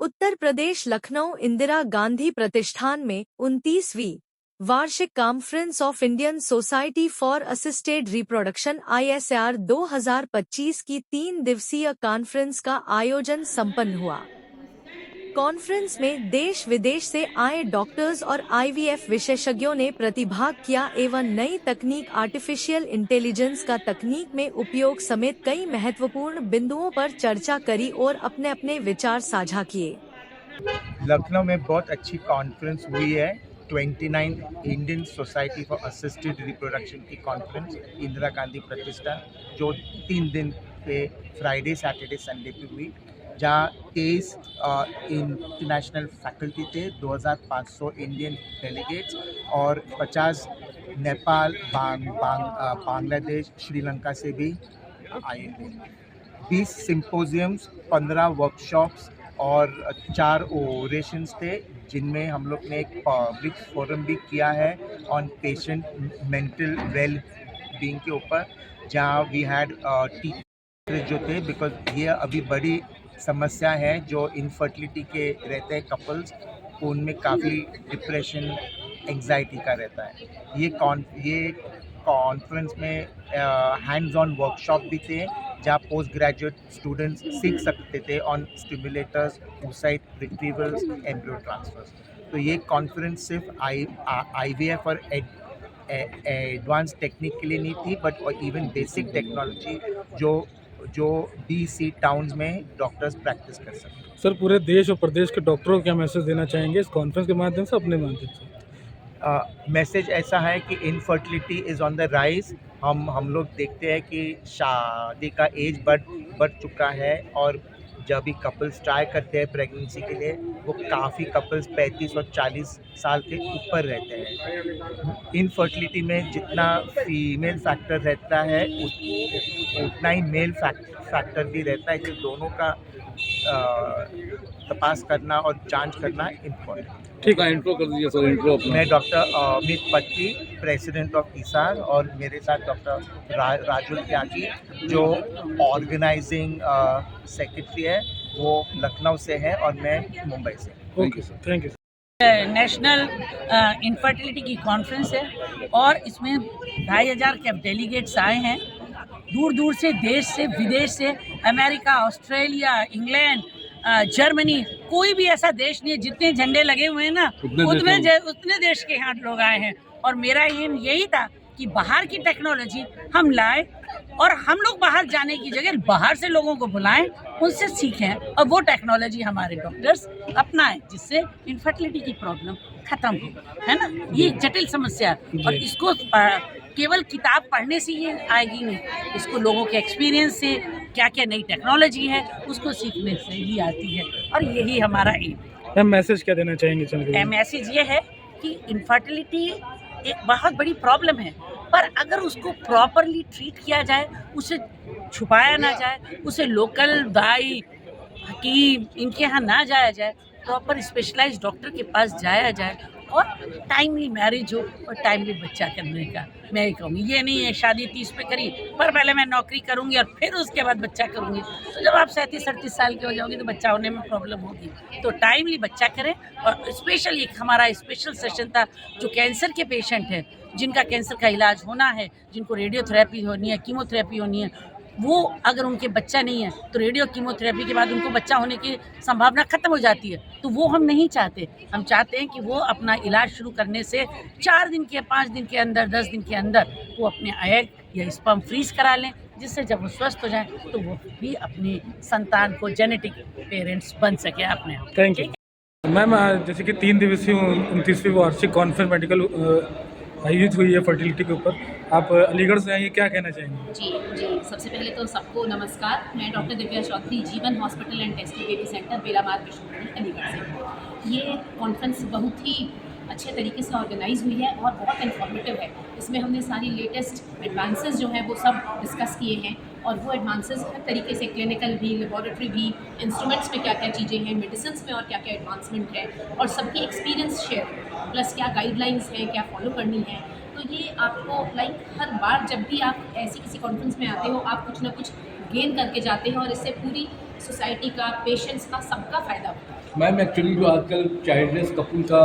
उत्तर प्रदेश लखनऊ इंदिरा गांधी प्रतिष्ठान में 29वीं वार्षिक conference of Indian society for assisted reproduction ISR 2025 की 3 दिवसीय कॉन्फ्रेंस का आयोजन संपन्न हुआ। कॉन्फ्रेंस में देश विदेश से आए डॉक्टर्स और IVF विशेषज्ञों ने प्रतिभाग किया एवं नई तकनीक आर्टिफिशियल इंटेलिजेंस का तकनीक में उपयोग समेत कई महत्वपूर्ण बिंदुओं पर चर्चा करी और अपने अपने विचार साझा किए। लखनऊ में बहुत अच्छी कॉन्फ्रेंस हुई है। 29 Indian society for assisted reproduction की कॉन्फ्रेंस इंदिरा गांधी प्रतिष्ठान, जो 3 दिन पे फ्राइडे सैटरडे संडे पे हुई, जहाँ 23 इंटरनेशनल फैकल्टी थे, 2500 इंडियन डेलीगेट्स और 50 नेपाल, बांग्लादेश, श्रीलंका से भी आए थे। 20 सिम्पोजियम्स, 15 वर्कशॉप्स और 4 ओरेशंस थे, जिनमें हम लोग ने एक पब्लिक फोरम भी किया है on patient mental well being के ऊपर, जहाँ वी हैड टीचर्स जो थे, बिकॉज ये अभी बड़ी समस्या है जो इनफर्टिलिटी के रहते हैं कपल्स, उनमें काफ़ी डिप्रेशन, एंग्जाइटी का रहता है। ये कॉन्फ्रेंस में हैंड्स ऑन वर्कशॉप भी थे, जहाँ पोस्ट ग्रेजुएट स्टूडेंट्स सीख सकते थे on stimulators, oocyte रिट्रीवल्स, embryo transverse. तो ये कॉन्फ्रेंस सिर्फ IVF और एडवांस टेक्निक के लिए नहीं थी, बट इवन बेसिक टेक्नोलॉजी जो DC टाउन्स में डॉक्टर्स प्रैक्टिस कर सकते। सर, पूरे देश और प्रदेश के डॉक्टरों को क्या मैसेज देना चाहेंगे इस कॉन्फ्रेंस के माध्यम से, अपने माध्यम से? मैसेज ऐसा है कि infertility is on the rise. हम लोग देखते हैं कि शादी का एज बढ़ चुका है, और जब भी कपल्स ट्राई करते हैं प्रेगनेंसी के लिए, वो काफ़ी कपल्स 35 और 40 साल के ऊपर रहते हैं। इनफर्टिलिटी में जितना फीमेल फैक्टर रहता है, उतना ही मेल फैक्टर भी रहता है, इसलिए दोनों का तपास करना और जांच करना इम्पोर्टेंट। ठीक है, इंट्रो कर दीजिए सर। इंट्रो अपना। मैं डॉक्टर अमित पत्ती, प्रेसिडेंट ऑफ ISAR, और मेरे साथ डॉक्टर राजुल त्यागी, जो ऑर्गेनाइजिंग सेक्रेटरी है, वो लखनऊ से है और मैं मुंबई से। Okay sir, thank you. National infertility की कॉन्फ्रेंस है और इसमें 2500 के डेलीगेट्स आए हैं, दूर दूर से, देश से, विदेश से, अमेरिका, ऑस्ट्रेलिया, इंग्लैंड, जर्मनी, कोई भी ऐसा देश नहीं है। जितने झंडे लगे हुए हैं ना, उतने देश के यहाँ लोग आए हैं। और मेरा एम यही था कि बाहर की टेक्नोलॉजी हम लाएं और हम लोग बाहर जाने की जगह बाहर से लोगों को बुलाएं, उनसे सीखें और वो टेक्नोलॉजी हमारे डॉक्टर्स अपनाएं, जिससे इनफर्टिलिटी की प्रॉब्लम खत्म हो, है ना। ये जटिल समस्या है और इसको केवल किताब पढ़ने से ये आएगी नहीं, इसको लोगों के एक्सपीरियंस से, क्या क्या नई टेक्नोलॉजी है उसको सीखने से ही आती है, और यही हमारा एम है। मैसेज क्या देना चाहेंगे? मैसेज ये है कि इनफर्टिलिटी एक बहुत बड़ी प्रॉब्लम है, पर अगर उसको प्रॉपरली ट्रीट किया जाए, उसे छुपाया ना जाए, उसे लोकल दाई, हकीम, इनके यहाँ ना जाया जाए, प्रॉपर स्पेशलाइज्ड डॉक्टर के पास जाया जाए और टाइमली मैरिज हो और टाइमली बच्चा करने का मैं ये कहूँगी। ये नहीं है शादी 30 पे करी, पर पहले मैं नौकरी करूँगी और फिर उसके बाद बच्चा करूँगी, तो जब आप 37-38 साल के हो जाओगे तो बच्चा होने में प्रॉब्लम होगी। तो टाइमली बच्चा करें। और स्पेशल एक हमारा स्पेशल सेशन था, जो कैंसर के पेशेंट हैं, जिनका कैंसर का इलाज होना है, जिनको रेडियोथेरेपी होनी है, कीमोथेरेपी होनी है, वो अगर उनके बच्चा नहीं है तो रेडियो कीमोथेरेपी के बाद उनको बच्चा होने की संभावना खत्म हो जाती है। तो वो हम नहीं चाहते। हम चाहते हैं कि वो अपना इलाज शुरू करने से 4 दिन के, 5 दिन के अंदर, 10 दिन के अंदर वो अपने एग या स्पर्म फ्रीज करा लें, जिससे जब वो स्वस्थ हो जाए तो वो भी अपनी संतान को जेनेटिक पेरेंट्स बन सके अपने आप। Thank you ma'am. जैसे कि 3 दिवसीय 29वीं वार्षिक कॉन्फ्रेंस मेडिकल आयोजित हुई है फर्टिलिटी के ऊपर, आप अलीगढ़ से आइए, क्या कहना चाहेंगे? जी, सबसे पहले तो सबको नमस्कार। मैं doctor Divya Chaudhary, Jeevan hospital and testing baby centre, Belamar, Vishnupuri, Aligarh से। ये कॉन्फ्रेंस बहुत ही अच्छे तरीके से ऑर्गेनाइज हुई है और बहुत इन्फॉर्मेटिव है। इसमें हमने सारी लेटेस्ट एडवांसेस जो हैं वो सब डिस्कस किए हैं, और वो एडवांसेस हर तरीके से, क्लिनिकल भी, लेबॉरेटरी भी, इंस्ट्रूमेंट्स में क्या क्या चीज़ें हैं, मेडिसिन में और क्या क्या एडवांसमेंट है, और सबकी एक्सपीरियंस शेयर, प्लस क्या गाइडलाइंस हैं, क्या फॉलो करनी है। तो ये आपको हर बार जब भी आप ऐसी किसी कॉन्फ्रेंस में आते हो, आप कुछ ना कुछ गेन करके जाते हैं, और इससे पूरी सोसाइटी का, पेशेंट्स का, सबका फ़ायदा होता है। मैम एक्चुअली जो आजकल चाइल्डलेस कपल का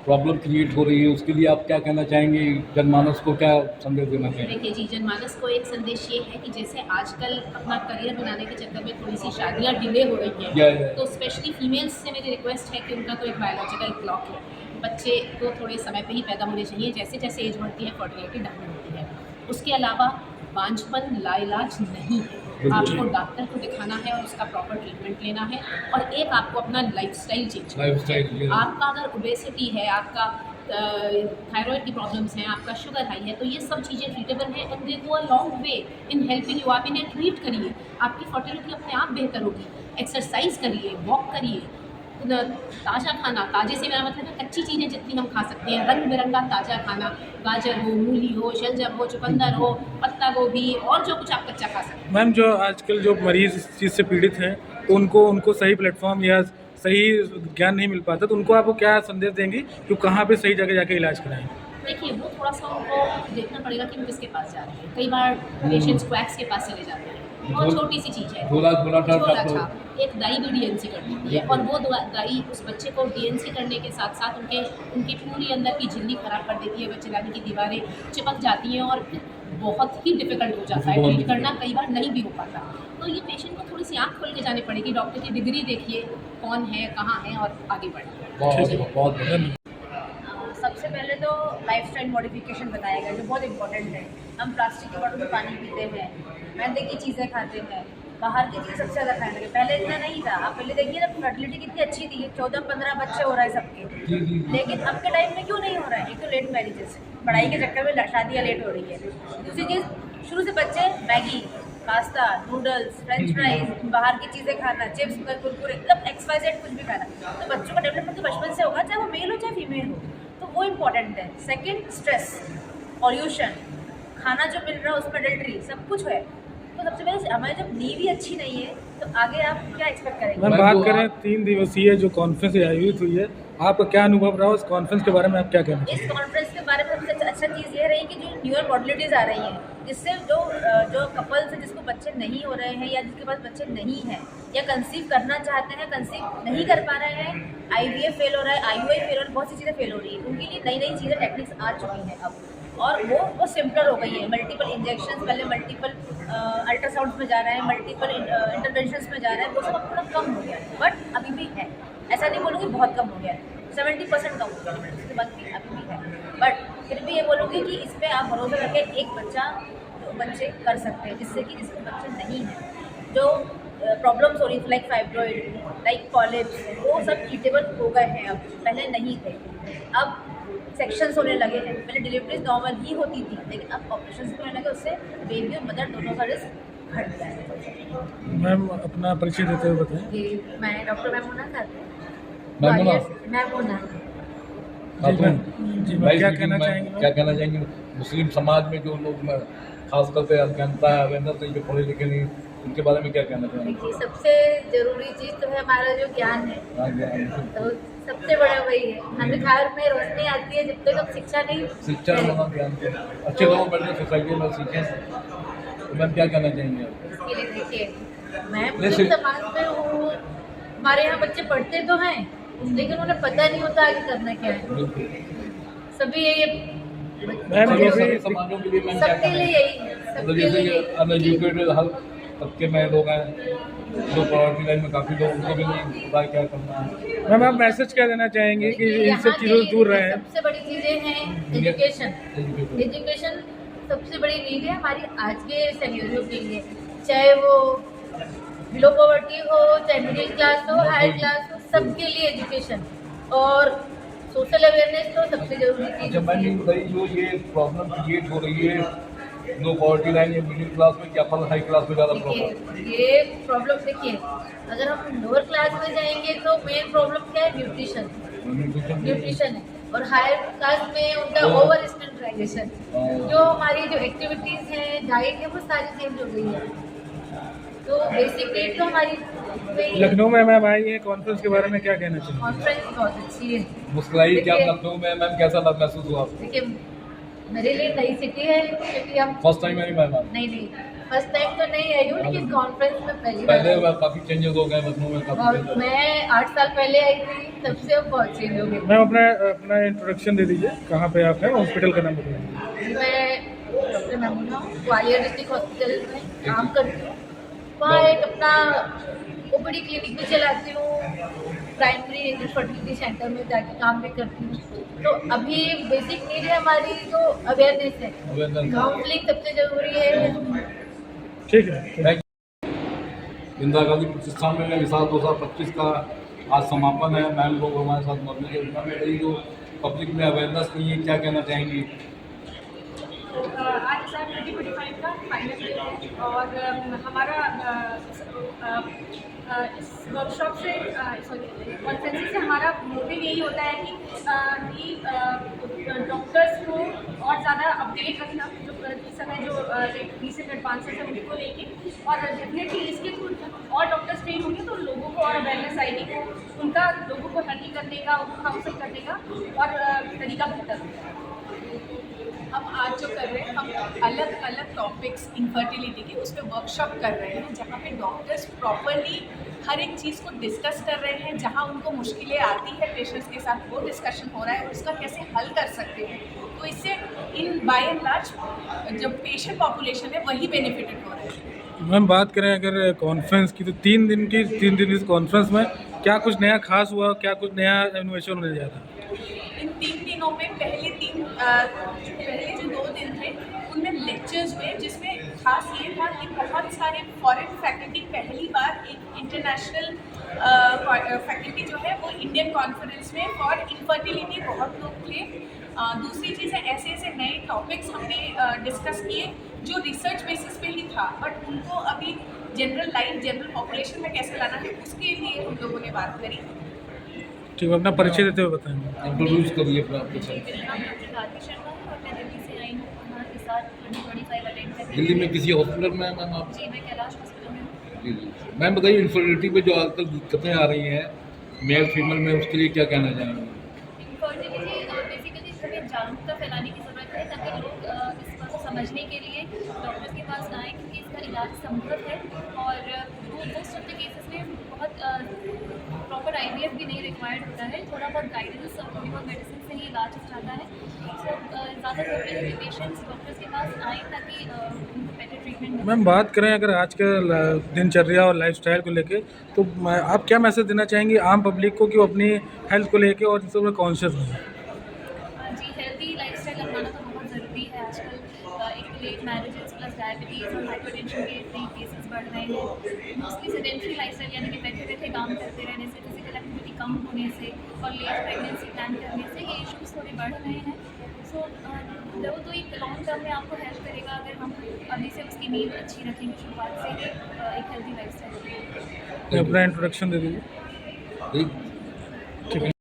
प्रॉब्लम क्रिएट हो रही है, उसके लिए आप क्या कहना चाहेंगे? जनमानस को क्या संदेश देना चाहेंगे? देखिए जी, जनमानस को एक संदेश ये है कि जैसे आजकल अपना करियर बनाने के चक्कर में थोड़ी सी शादियाँ डिले हो रही हैं, तो स्पेशली फीमेल्स से मेरी रिक्वेस्ट है कि उनका तो एक बायोलॉजिकल क्लॉक है, बच्चे को थोड़े समय पे ही पैदा होने चाहिए। जैसे जैसे एज बढ़ती है फर्टिलिटी डाउन होती है। उसके अलावा बांझपन लाइलाज नहीं है, आपको डॉक्टर को दिखाना है और उसका प्रॉपर ट्रीटमेंट लेना है। और एक आपको अपना लाइफस्टाइल चेंज करना है। आपका अगर ओबेसिटी है, आपका थायराइड की प्रॉब्लम्स हैं, आपका शुगर हाई है, तो ये सब चीज़ें ट्रीटेबल हैं and they go a long way in helping you. आप इन्हें ट्रीट करिए, आपकी फर्टिलिटी अपने आप बेहतर होगी। एक्सरसाइज करिए, वॉक करिए, ताज़ा खाना, ताज़े से मेरा मतलब है कच्ची चीज़ें जितनी हम खा सकते हैं, रंग बिरंगा ताज़ा खाना, गाजर हो, मूली हो, शलजम हो, चुकंदर हो, पत्ता गोभी और जो कुछ आप कच्चा खा सकते हैं। मैम, जो आजकल जो मरीज़ इस चीज़ से पीड़ित हैं, तो उनको सही प्लेटफॉर्म या सही ज्ञान नहीं मिल पाता, तो उनको आप क्या संदेश देंगी कि कहाँ पे सही जगह जाके इलाज कराएं? देखिए, वो थोड़ा सा उनको देखना पड़ेगा कि वो किसके पास जा रहे हैं। कई बार पेशेंट्स क्वैक्स के पास चले जाते हैं, बहुत छोटी सी चीज़ है, झोला छाप, एक दाई भी डीएनसी कर देती है और वो दाई उस बच्चे को डीएनसी करने के साथ साथ उनकी पूरी अंदर की झिल्ली खराब कर देती है, बच्चेदानी की दीवारें चिपक जाती हैं और फिर बहुत ही डिफिकल्ट हो जाता है, ट्रीट करना कई बार नहीं भी हो पाता। तो ये पेशेंट को थोड़ी सी आँख खोल के जानी पड़ेगी, डॉक्टर की डिग्री देखिए कौन है, कहाँ है और आगे बढ़िए। सबसे पहले तो लाइफस्टाइल मॉडिफिकेशन बताया गया जो बहुत इंपॉर्टेंट है। हम प्लास्टिक के बॉटल में पानी पीते हैं, मैदे की चीज़ें खाते हैं, बाहर की चीज़ें सबसे ज़्यादा खाने लगे। पहले इतना नहीं था। आप पहले देखिए ना, फर्टिलिटी कितनी अच्छी थी, 14-15 बच्चे हो रहा है सबके। लेकिन अब के टाइम में क्यों नहीं हो रहा है? एक तो लेट मैरिजेस, पढ़ाई के चक्कर में शादियाँ लेट हो रही है। दूसरी चीज़, शुरू से बच्चे Maggi, pasta, noodles, French fries, बाहर की चीज़ें खाना, चिप्स, कुरकुरे, मतलब XYZ कुछ भी खाना। तो बच्चों का डेवलपमेंट तो बचपन से होगा, चाहे वो मेल हो चाहे फीमेल हो, तो वो इम्पॉर्टेंट है। सेकंड, स्ट्रेस, पॉल्यूशन, खाना जो मिल रहा है उसमें अडल्ट्री, सब कुछ है। तो सबसे पहले हमारी जब नींव ही अच्छी नहीं है तो आगे आप क्या एक्सपेक्ट करेंगे? मैम, बात करें 3 दिवसीय जो कॉन्फ्रेंस आयोजित हुई है, आपका क्या अनुभव रहा? उस कॉन्फ्रेंस के बारे में आप क्या कहना चाहिए? इस कॉन्फ्रेंस के बारे में सबसे अच्छा चीज़ ये रही कि जो न्यूअर मॉडलिटीज़ आ रही हैं, जिससे जो कपल्स हैं जिसको बच्चे नहीं हो रहे हैं या जिसके पास बच्चे नहीं हैं या कंसीव करना चाहते हैं, कंसीव नहीं कर पा रहे हैं, IVF फेल हो रहा है, IUI फेल हो रहा है, बहुत सी चीज़ें फेल हो रही है, उनके लिए नई नई चीज़ें टेक्निक्स आ चुकी हैं अब, और वो सिम्पलर हो गई है। मल्टीपल इंजेक्शंस, पहले मल्टीपल अल्ट्रासाउंड्स में जा रहे हैं, मल्टीपल इंटरवेंशंस में जा रहे हैं, वो सब अब थोड़ा कम हो गया है। बट अभी भी है, ऐसा नहीं बोलूँगी बहुत कम हो गया है, 70% कम हो गया है, उसके बाद भी अभी भी है। बट फिर भी ये बोलूँगी कि इस पर आप भरोसा रखें, एक बच्चे कर सकते हैं, जिससे कि जिसके बच्चे नहीं हैं, जो प्रॉब्लम्स हो रही थी लाइक फाइब्रॉइड, लाइक पॉलिप्स, वो सब ट्रीटेबल हो गए हैं अब, पहले नहीं थे। अब सेक्शंस होने लगे हैं, पहले डिलीवरीज नॉर्मल ही होती थी, लेकिन अब ऑपरेशन होने लगे, उससे बेबी और मदर दोनों का रिस्क घट गया है। मैम, अपना परिचय देते हुए बताएं। जी, मैं डॉक्टर मैमूना मैमूना। जी, मैं क्या कहना चाहेंगे? मुस्लिम समाज में जो लोग खास करके अज्ञानता है, अवेयरनेस है, जो पढ़े लिखे नहीं, उनके बारे में क्या कहना चाहेंगे? देखिए, सबसे ज़रूरी चीज़ तो है हमारा जो ज्ञान है, तो सबसे बड़ा वही है। अंधकार में रोशनी आती है जब तक हम शिक्षा ज्ञान अच्छे लोग बैठे सोसाइटी में सीखें, तो मैम क्या कहना चाहेंगे आप? इसके लिए देखिए, मैं मुस्लिम समाज में हूँ, हमारे यहाँ बच्चे पढ़ते तो हैं लेकिन उन्हें पता नहीं होता आगे करना क्या है। सभी समाजों के लिए मैम क्या सबके लिए यही, सबके लिए अनएजुकेटेड हर तबके में लोग हैं, जो पॉवर्टी लाइन में काफ़ी लोग, उनको भी नहीं पता क्या करना है। मैम, आप मैसेज क्या देना चाहेंगे कि इन सब चीज़ों से दूर रहें? सबसे बड़ी चीज़ें हैं एजुकेशन सबसे बड़ी नीड है हमारी आज के सिनेरियो के लिए, चाहे वो बिलो पॉवर्टी हो, चाहे मिडिल क्लास हो, हाई क्लास हो, सबके लिए एजुकेशन और सोशल अवेयरनेस तो सबसे जरूरी चीज़ है। मैम, जो ये प्रॉब्लम क्रिएट हो रही है लो पॉवर्टी लाइन या मिडिल क्लास में, क्या फल हाई क्लास में ज़्यादा प्रॉब्लम? ये प्रॉब्लम देखिए, अगर हम लोअर क्लास में जाएंगे तो मेन प्रॉब्लम क्या है? न्यूट्रिशन है, और हायर क्लास में उनका ओवर स्टैंडर्डाइजेशन, जो हमारी जो एक्टिविटीज़ हैं, डाइट है, वो सारी चेंज हो गई है। तो बेसिक नीड तो हमारी लखनऊ में मैम आई है, कॉन्फ्रेंस के बारे में क्या कहना चाहिए? कॉन्फ्रेंस बहुत अच्छी है। मुस्कुराई क्या लखनऊ में मैम, कैसा महसूस हुआ? देखिए, मेरे लिए नई सिटी है क्योंकि हम फर्स्ट टाइम आई मैम? नहीं, फर्स्ट टाइम तो नहीं आई हूँ, लेकिन कॉन्फ्रेंस में पहली पहले बार काफ़ी चेंजेस हो गए लखनऊ में, काफ़ी और चेंजेस। मैं 8 साल पहले आई थी, तब से अब बहुत चेंज हो गई। मैम अपना अपना इंट्रोडक्शन दे दीजिए, कहाँ पे आप हैं, हॉस्पिटल का नाम बताइए। मैं डॉक्टर महमूना हूँ, ग्वालियर डिस्ट्रिक्ट हॉस्पिटल में काम करती हूँ। वहाँ एक अपना ओपीडी क्लिनिक भी चलाती हूँ, प्राइमरी फर्टिलिटी सेंटर में जाके काम भी करती हूँ। तो अभी बेसिक नीड है हमारी तो अवेयरनेस है, काउंसलिंग सबसे ज़रूरी है। ठीक है। इंदिरा गांधी प्रतिष्ठान में विशाल 2025 का आज समापन है। मैम लोग हमारे साथ मौजूद है। उनका मेरी जो पब्लिक में अवेयरनेस नहीं है, क्या कहना चाहेंगी? आज 2025 का फाइनल डे है और हमारा इस वर्कशॉप से कॉन्फ्रेंस से हमारा मोटिव यही होता है कि डॉक्टर्स को और ज़्यादा अपडेट रखना, जो इस समय जो रिसेंट एडवांसेस है उनको लेके, और डेफिनेटली इसके थ्रू और डॉक्टर्स ट्रेन होंगे तो लोगों को और अवेयरनेस आएगी, उनका लोगों को हैंडल करने का, उनको काउंसिल करने का और तरीका बेहतर होगा। हम आज जो कर रहे हैं, हम अलग अलग टॉपिक्स इनफर्टिलिटी के उस पर वर्कशॉप कर रहे हैं, जहाँ पे डॉक्टर्स प्रॉपरली हर एक चीज़ को डिस्कस कर रहे हैं। जहाँ उनको मुश्किलें आती है पेशेंट्स के साथ, वो डिस्कशन हो रहा है, उसका कैसे हल कर सकते हैं। तो इससे इन बाय एंड लार्ज जो पेशेंट पॉपुलेशन है वही बेनिफिटेड हो रहा है। मैम बात करें अगर कॉन्फ्रेंस की, तो 3 दिन इस कॉन्फ्रेंस में क्या कुछ नया खास हुआ, क्या कुछ नया इनोवेशन होने जा रहा है? इन 3 दिनों में पहले जो 2 दिन थे उनमें लेक्चर्स हुए, जिसमें खास ये था कि बहुत सारे फॉरेन फैकल्टी, पहली बार एक इंटरनेशनल फैकल्टी जो है वो इंडियन कॉन्फ्रेंस में फॉर इनफर्टिलिटी बहुत लोग थे। दूसरी चीज़ है, ऐसे ऐसे नए टॉपिक्स हमने डिस्कस किए जो रिसर्च बेसिस पे ही था, बट उनको अभी जनरल पॉपुलेशन में कैसे लाना है उसके लिए हम लोगों ने बात करी। ठीक है, अपना परिचय देते हुए बताएंगे। इंट्रोड्यूस करिए अपना आपके साथ। मेरा नाम डॉक्टर राधी शर्मा है और मैं दिल्ली से आई हूँ हमारे साथ 2025 अटेंड करने। दिल्ली में किसी हॉस्पिटल में है मैम आप? जी, मैं कैलाश हॉस्पिटल में हूँ। जी जी। मैम बताइए, इनफर्टिलिटी पे जो आजकल दिक्कतें आ रही हैं मेल फीमेल में, उसके लिए क्या कहना चाहेंगे? इनफर्टिलिटी बेसिकली हमें जागरूकता फैलाने की ज़रूरत है, ताकि लोग इस बात को समझने के लिए डॉक्टर के पास आएँ, क्योंकि इसका इलाज संभव है और मोस्ट ऑफ द केसेस में बहुत प्रॉपर IVF भी नहीं रिक्वायर्ड होता है। थोड़ा बहुत गाइडेंस और थोड़ी बहुत मेडिसिन से ही इलाज हो जाता है। सो ज़्यादा ज़रूरी है कि पेशेंट्स डॉक्टर्स के पास आएँ ताकि उनको बेटर ट्रीटमेंट मिले। मैम बात करें अगर आज के दिनचर्या और लाइफस्टाइल को लेके, तो आप क्या मैसेज देना चाहेंगी आम पब्लिक को कि वो अपनी हेल्थ को लेके और इन सब में कॉन्शियस हों? जी, हेल्दी लाइफस्टाइल अपनाना तो बहुत ज़रूरी है आजकल। एक लेट मैरिजेस प्लस डायबिटीज़ और हाइपरटेंशन के कई केसेस बढ़ रहे हैं। मोस्टली सेडेंटरी लाइफस्टाइल यानी कि बैठे बैठे काम करते रहने से, फिजिकल एक्टिविटी कम होने से और लेट प्रेगनेंसी प्लान करने से ये इश्यूज़ थोड़े बढ़ रहे हैं। सो वो तो एक लॉन्ग टर्म में आपको हेल्प करेगा अगर हम अभी से उसकी नींद अच्छी रखेंगे, शुरुआत से ही एक हेल्दी लाइफस्टाइल। अपना इंट्रोडक्शन दे दीजिए। ठीक। ठीक है।